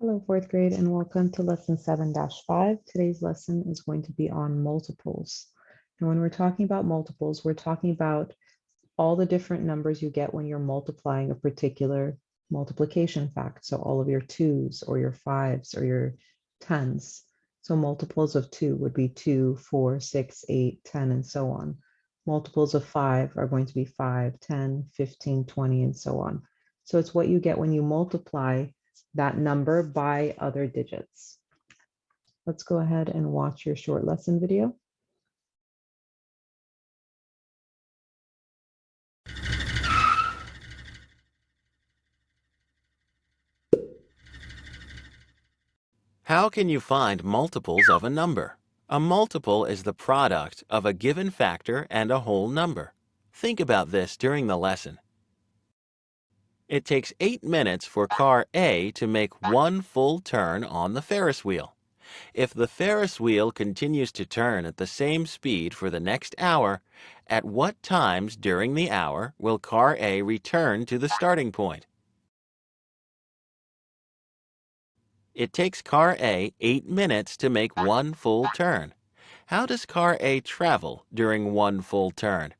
Hello, fourth grade, and welcome to lesson 7-5. Today's lesson is going to be on multiples. And when we're talking about multiples, we're talking about all the different numbers you get when you're multiplying a particular multiplication fact. So all of your twos or your fives or your tens. So multiples of 2 would be 2, 4, 6, 8, 10, and so on. Multiples of 5 are going to be 5, 10, 15, 20, and so on. So it's what you get when you multiply that number by other digits. Let's go ahead and watch your short lesson video. How can you find multiples of a number? A multiple is the product of a given factor and a whole number. Think about this during the lesson. It takes 8 minutes for car A to make one full turn on the Ferris wheel. If the Ferris wheel continues to turn at the same speed for the next hour, at what times during the hour will car A return to the starting point? It takes car A 8 minutes to make one full turn. How does car A travel during one full turn?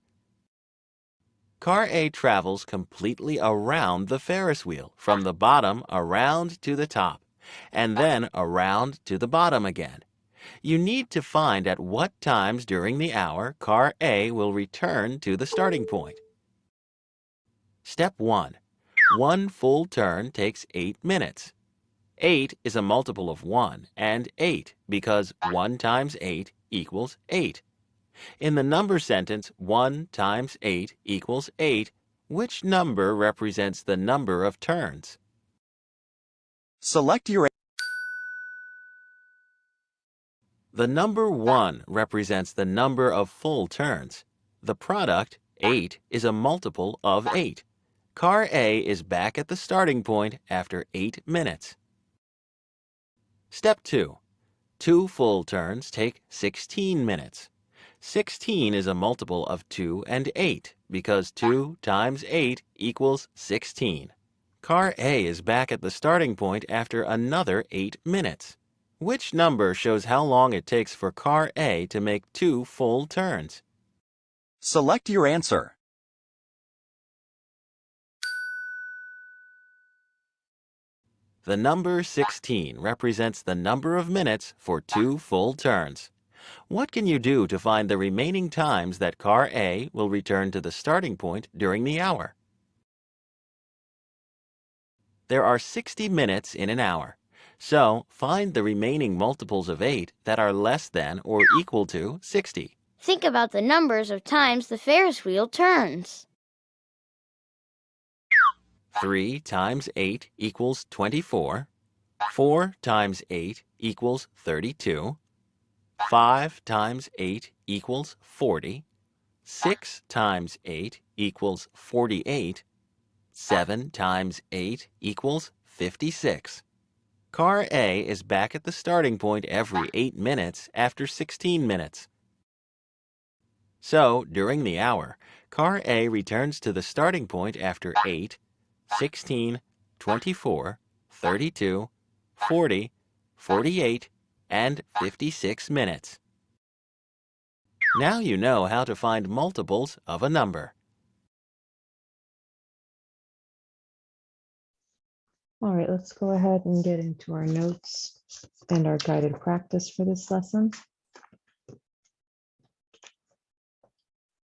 Car A travels completely around the Ferris wheel, from the bottom around to the top, and then around to the bottom again. You need to find at what times during the hour car A will return to the starting point. Step 1. One full turn takes 8 minutes. 8 is a multiple of 1 and 8 because 1 times 8 equals 8. In the number sentence, 1 times 8 equals 8, which number represents the number of turns? Select your The number 1 represents the number of full turns. The product, 8, is a multiple of 8. Car A is back at the starting point after 8 minutes. Step 2. 2 full turns take 16 minutes. 16 is a multiple of 2 and 8 because 2 times 8 equals 16. Car A is back at the starting point after another 8 minutes. Which number shows how long it takes for car A to make 2 full turns? Select your answer. The number 16 represents the number of minutes for 2 full turns. What can you do to find the remaining times that car A will return to the starting point during the hour? There are 60 minutes in an hour. So, find the remaining multiples of 8 that are less than or equal to 60. Think about the numbers of times the Ferris wheel turns. 3 times 8 equals 24. 4 times 8 equals 32. 5 times 8 equals 40. 6 times 8 equals 48. 7 times 8 equals 56. Car A is back at the starting point every 8 minutes after 16 minutes. So, during the hour, car A returns to the starting point after 8, 16, 24, 32, 40, 48, and 56 minutes. Now you know how to find multiples of a number. All right, let's go ahead and get into our notes and our guided practice for this lesson.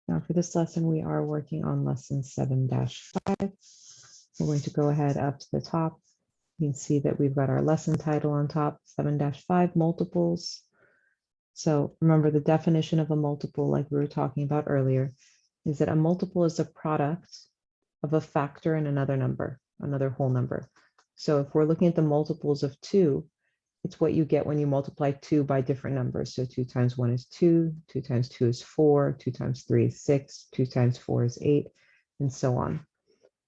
Now for this lesson, we are working on lesson 7-5. We're going to go ahead up to the top. You can see that we've got our lesson title on top, 7-5 multiples. So remember the definition of a multiple, like we were talking about earlier, is that a multiple is a product of a factor and another number, another whole number. So if we're looking at the multiples of 2, it's what you get when you multiply 2 by different numbers. So 2 times 1 is 2, 2 times 2 is 4, 2 times 3 is 6, 2 times 4 is 8, and so on.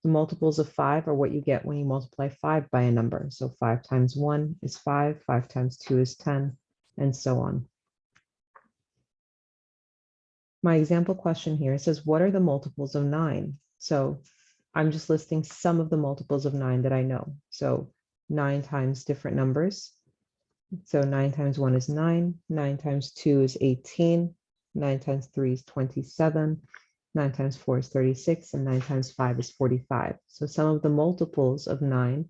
The multiples of 5 are what you get when you multiply 5 by a number. So 5 times 1 is 5, 5 times 2 is 10, and so on. My example question here says, what are the multiples of 9? So I'm just listing some of the multiples of 9 that I know. So 9 times different numbers. So 9 times 1 is 9, 9 times 2 is 18, 9 times 3 is 27, 9 times 4 is 36, and 9 times 5 is 45. So some of the multiples of 9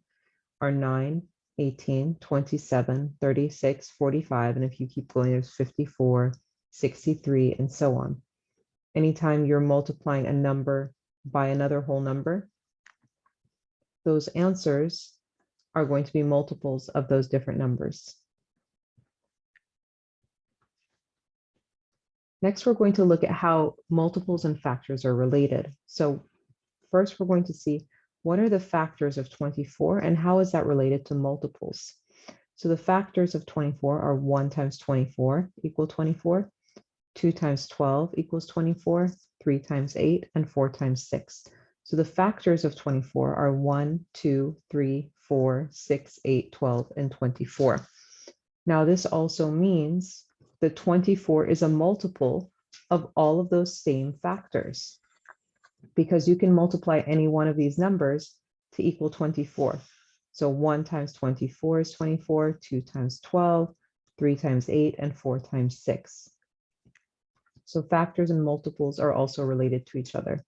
are 9, 18, 27, 36, 45, and if you keep going, there's 54, 63, and so on. Anytime you're multiplying a number by another whole number, those answers are going to be multiples of those different numbers. Next, we're going to look at how multiples and factors are related. So first, we're going to see what are the factors of 24 and how is that related to multiples? So the factors of 24 are 1 times 24 equal 24, 2 times 12 equals 24, 3 times 8, and 4 times 6. So the factors of 24 are 1, 2, 3, 4, 6, 8, 12, and 24. Now this also means that 24 is a multiple of all of those same factors, because you can multiply any one of these numbers to equal 24. So 1 times 24 is 24, 2 times 12, 3 times 8, and 4 times 6. So factors and multiples are also related to each other.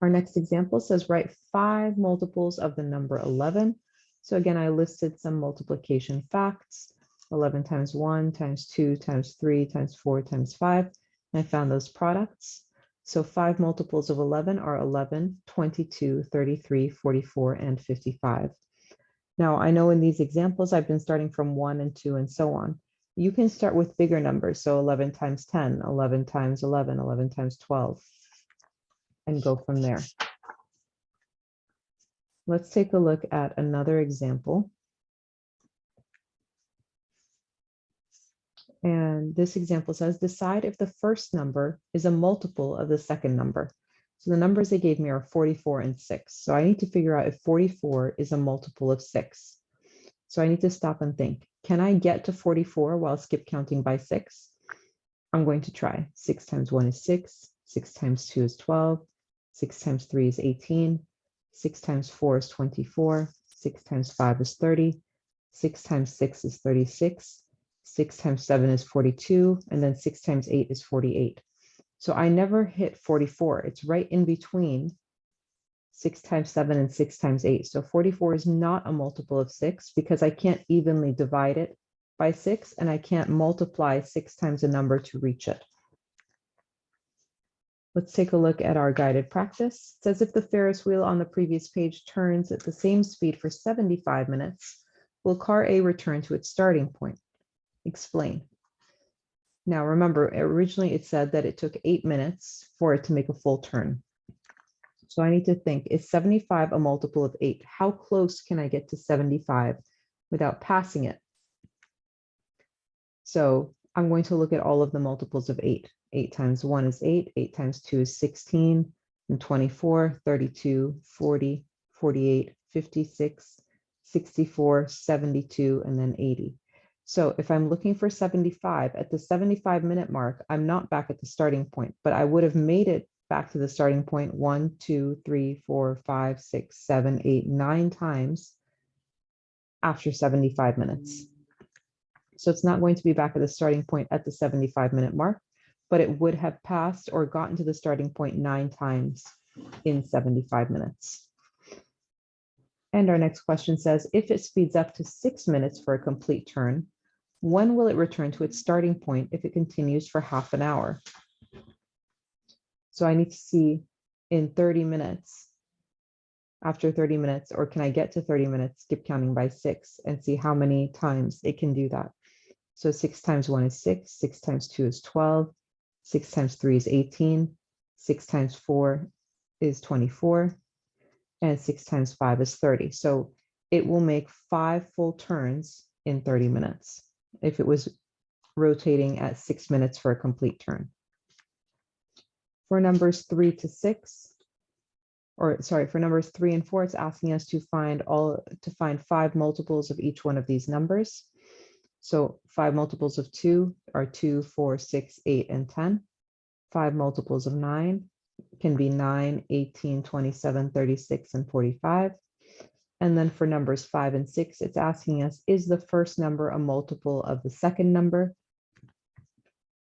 Our next example says write 5 multiples of the number 11. So again, I listed some multiplication facts. 11 times 1 times 2 times 3 times 4 times 5. And I found those products. So 5 multiples of 11 are 11, 22, 33, 44, and 55. Now, I know in these examples, I've been starting from 1 and 2 and so on. You can start with bigger numbers. So 11 times 10, 11 times 11, 11 times 12, and go from there. Let's take a look at another example. And this example says, decide if the first number is a multiple of the second number. So the numbers they gave me are 44 and 6. So I need to figure out if 44 is a multiple of 6. So I need to stop and think, can I get to 44 while skip counting by 6? I'm going to try. 6 times 1 is 6, 6 times 2 is 12, 6 times 3 is 18, 6 times 4 is 24, 6 times 5 is 30, 6 times 6 is 36, 6 times 7 is 42, and then 6 times 8 is 48. So I never hit 44. It's right in between 6 times 7 and 6 times 8. So 44 is not a multiple of 6 because I can't evenly divide it by 6, and I can't multiply 6 times a number to reach it. Let's take a look at our guided practice. It says if the Ferris wheel on the previous page turns at the same speed for 75 minutes, will car A return to its starting point? Explain. Now remember, originally it said that it took 8 minutes for it to make a full turn. So I need to think, is 75 a multiple of 8? How close can I get to 75 without passing it? So I'm going to look at all of the multiples of 8. 8 times 1 is 8, 8 times 2 is 16, and 24, 32, 40, 48, 56, 64, 72, and then 80. So if I'm looking for 75, at the 75-minute mark, I'm not back at the starting point, but I would have made it back to the starting point 1, 2, 3, 4, 5, 6, 7, 8, 9 times after 75 minutes. So it's not going to be back at the starting point at the 75-minute mark, but it would have passed or gotten to the starting point 9 times in 75 minutes. And our next question says, if it speeds up to 6 minutes for a complete turn, when will it return to its starting point if it continues for half an hour? So I need to see in 30 minutes, after 30 minutes, or can I get to 30 minutes, skip counting by 6 and see how many times it can do that. So 6 times 1 is 6, 6 times 2 is 12, 6 times 3 is 18, 6 times 4 is 24, and 6 times 5 is 30. So it will make 5 full turns in 30 minutes if it was rotating at 6 minutes for a complete turn. For numbers 3 to 6, or sorry, for numbers 3 and 4, it's asking us to find 5 multiples of each one of these numbers. So 5 multiples of 2 are 2, 4, 6, 8, and 10. 5 multiples of 9 can be 9, 18, 27, 36, and 45. And then for numbers 5 and 6, it's asking us, is the first number a multiple of the second number?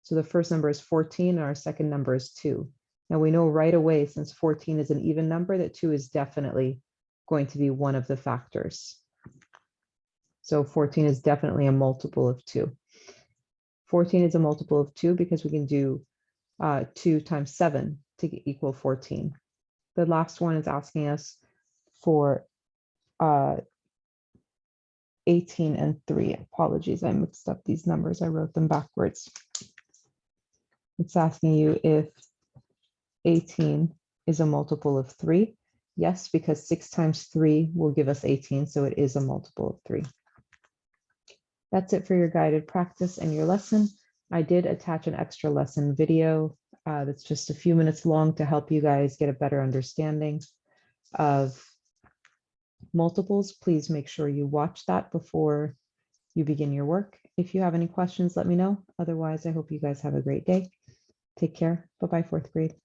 So the first number is 14 and our second number is 2. Now we know right away, since 14 is an even number, that 2 is definitely going to be one of the factors. So 14 is definitely a multiple of 2. 14 is a multiple of 2 because we can do 2 times 7 to equal 14. The last one is asking us for 18 and 3. Apologies, I mixed up these numbers. I wrote them backwards. It's asking you if 18 is a multiple of 3. Yes, because 6 times 3 will give us 18, so it is a multiple of 3. That's it for your guided practice and your lesson. I did attach an extra lesson video that's just a few minutes long to help you guys get a better understanding of multiples. Please make sure you watch that before you begin your work. If you have any questions, let me know. Otherwise, I hope you guys have a great day. Take care. Bye-bye, 4th grade.